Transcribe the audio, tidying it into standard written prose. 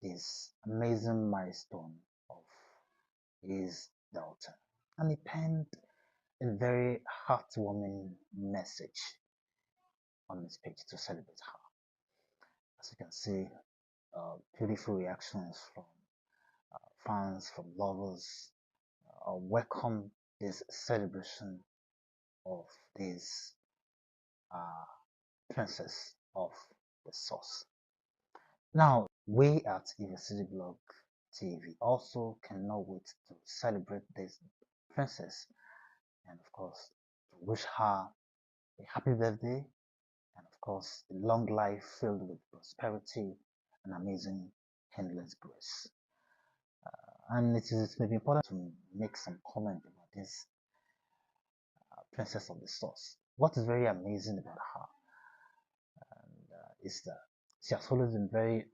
this amazing milestone of his daughter, and he penned a very heartwarming message on his page to celebrate her. As you can see, beautiful reactions from fans, from lovers, welcome this celebration of this uh, princess of the source. Now, we at IfeCityBlog TV also cannot wait to celebrate this princess and, of course, to wish her a happy birthday and, of course, a long life filled with prosperity and amazing endless bliss. And it may be important to make some comment about this princess of the source. What is very amazing about her is that she has always been very